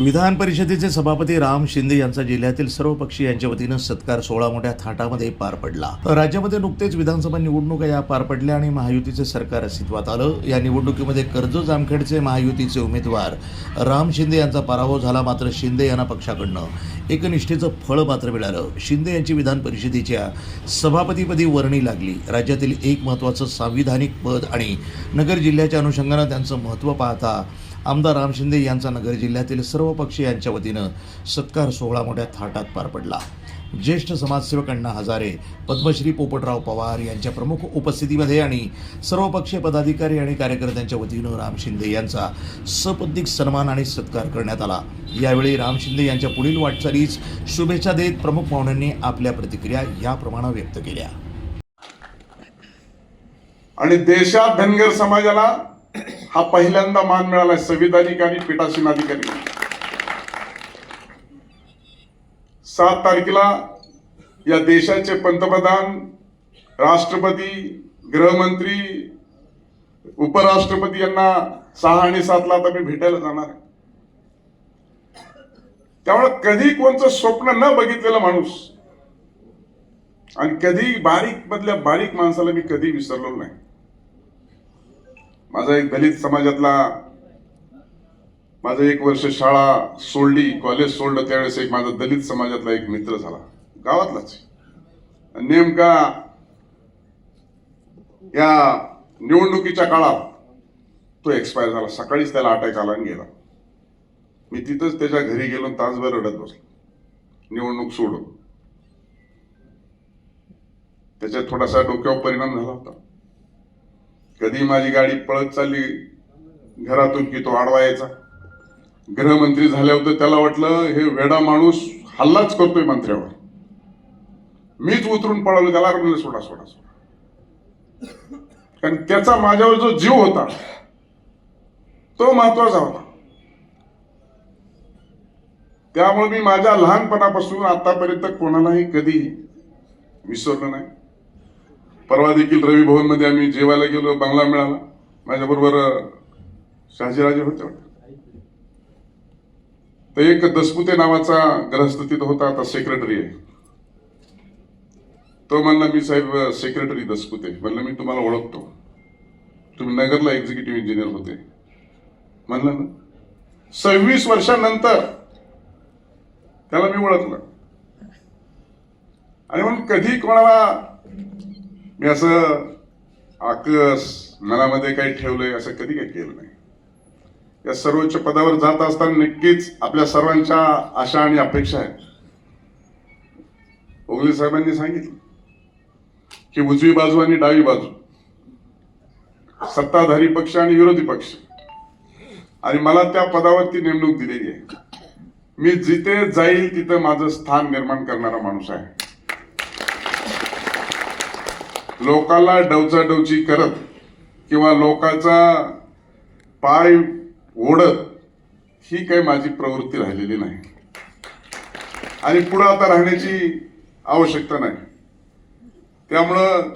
विधान परिषदेचे सभापती राम शिंदे यांचा जिल्ह्यातील सर्व पक्षी यांच्या वतीनं सत्कार सोहळा मोठ्या थाटामध्ये पार पडला। राज्यामध्ये नुकतेच विधानसभा निवडणुका या पार पडल्या आणि महायुतीचे सरकार अस्तित्वात आलं। या निवडणुकीमध्ये कर्जत जामखेडचे महायुतीचे उमेदवार राम शिंदे यांचा पराभव झाला। मात्र शिंदे यांना पक्षाकडनं एकनिष्ठेचं फळ मात्र मिळालं। शिंदे यांची विधान परिषदेच्या सभापतीपदी वर्णी लागली। राज्यातील एक महत्त्वाचं संविधानिक पद आणि नगर जिल्ह्याच्या अनुषंगानं त्यांचं महत्त्व पाहता आमदार राम शिंदे यांचा नगर जिल्ह्यातील सर्व पक्षी यांच्या वतीनं सत्कार सोहळा मोठ्या थाटात पार पडला। ज्येष्ठ समाजसेवक अण्णा हजारे, पद्मश्री पोपटराव पवार यांच्या प्रमुख उपस्थितीमध्ये आणि सर्व पक्षीय पदाधिकारी आणि कार्यकर्त्यांच्या वतीनं राम शिंदे यांचा सपत्नीक सन्मान आणि सत्कार करण्यात आला। यावेळी राम शिंदे यांच्या पुढील वाटचालीस शुभेच्छा देत प्रमुख पाहुण्यांनी आपल्या प्रतिक्रिया याप्रमाणे व्यक्त केल्या। आणि देशात धनगर समाजाला हा पहिल्यांदा मान मिळाला संविधानिक आणि पीठासीन अधिकारी। 7 तारखेला या देशाचे पंतप्रधान, राष्ट्रपती, गृहमंत्री, उपराष्ट्रपती यांना 6 आणि 7 ला आता मी भेटायला जाणार आहे। त्यामुळे कधी कोणचं स्वप्न न बघितलेला माणूस आणि कधी बारीक मधल्या बारीक माणसाला मी कधी विसरलो नाही। माझा एक दलित समाजातला, माझं 1 वर्ष शाळा सोडली, कॉलेज सोडलं, त्यावेळेस एक माझा दलित समाजातला एक मित्र झाला, गावातलाच। नेमका या निवडणुकीच्या काळात तो एक्सपायर झाला। सकाळीच त्याला अटॅक आला आणि गेला। मी तिथंच त्याच्या घरी गेलो, तासभर रडत बसलो, निवडणूक सोडून। त्याच्यात थोडासा डोक्यावर परिणाम झाला होता। कधी माझी गाडी पळत चालली घरातून की तो आडवा यायचा। गृहमंत्री झाले होते, त्याला वाटलं हे वेडा माणूस हल्लाच करतोय मंत्र्यावर। मीच उतरून पळवलं, त्याला म्हणलं सोडा सोडा सोडा, कारण त्याचा माझ्यावर जो जीव होता तो महत्वाचा होता। त्यामुळे मी माझ्या लहानपणापासून आतापर्यंत कोणालाही कधी विसरलो नाही। परवा देखील रवी भवन मध्ये आम्ही जेवायला गेलो, बंगला मिळाला, माझ्याबरोबर शहाजीराजे होते। तर एक दसपुते नावाचा ग्रहस्थ तिथं होता, आता सेक्रेटरी आहे। तो म्हणला, मी साहेब सेक्रेटरी दसपुते। म्हणलं मी तुम्हाला ओळखतो, तुम्ही नगरला एक्झिक्युटिव्ह इंजिनियर होते। म्हणलं ना, 26 वर्षानंतर त्याला मी ओळखलं। आणि म्हणून कधी कोणाला मी असं आकस मनामध्ये काही ठेवलंय असं कधी काही केलं नाही। या सर्वोच्च पदावर जात असताना नक्कीच आपल्या सर्वांच्या आशा आणि अपेक्षा आहेत। ओगले साहेबांनी सांगितलं की उजवी बाजू आणि डावी बाजू, सत्ताधारी पक्ष आणि विरोधी पक्ष, आणि मला त्या पदावरती नेमणूक दिलेली आहे। मी जिथे जाईल तिथे माझं स्थान निर्माण करणारा माणूस आहे। लोकांना डवचाडवची करत किंवा लोकांचा पाय ओढत ही काही माझी प्रवृत्ती राहिलेली नाही आणि पुढे आता राहण्याची आवश्यकता नाही। त्यामुळं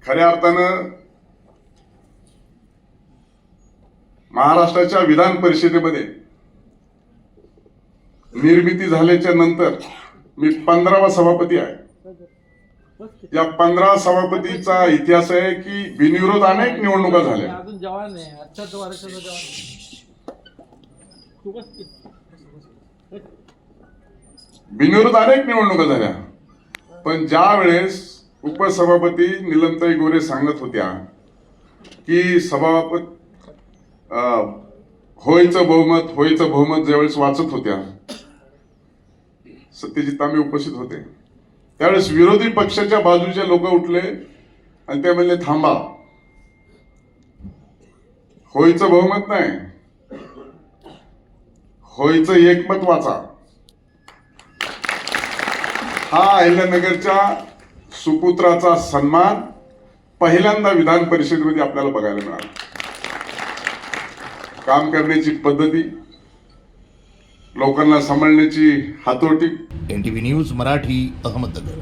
खऱ्या अर्थानं महाराष्ट्राच्या विधान परिषदेमध्ये निर्मिती झाल्याच्या नंतर मी 15वा सभापती आहे। या 15 सभापतीचा इतिहास आहे की बिनविरोध अनेक निवडणुका झाल्या। बिनविरोध अनेक निवडणुका झाल्या, पण ज्या वेळेस उपसभापती निलमताई गोरे सांगत होत्या की सभापती होयचं बहुमत ज्यावेळेस वाचत होत्या, सत्यजित तांबे उपस्थित होते, त्यावेळेस विरोधी पक्षाच्या बाजूचे लोक उठले आणि ते म्हणले, थांबा, होयचं बहुमत नाही, होयचं एकमत वाचा। हा अहिल्यानगरच्या सुपुत्राचा सन्मान पहिल्यांदा विधान परिषदेमध्ये आपल्याला बघायला मिळाला। काम करण्याची पद्धती, लोकांना सांभाळण्याची हातोटी। NTV news Marathi, Ahmednagar.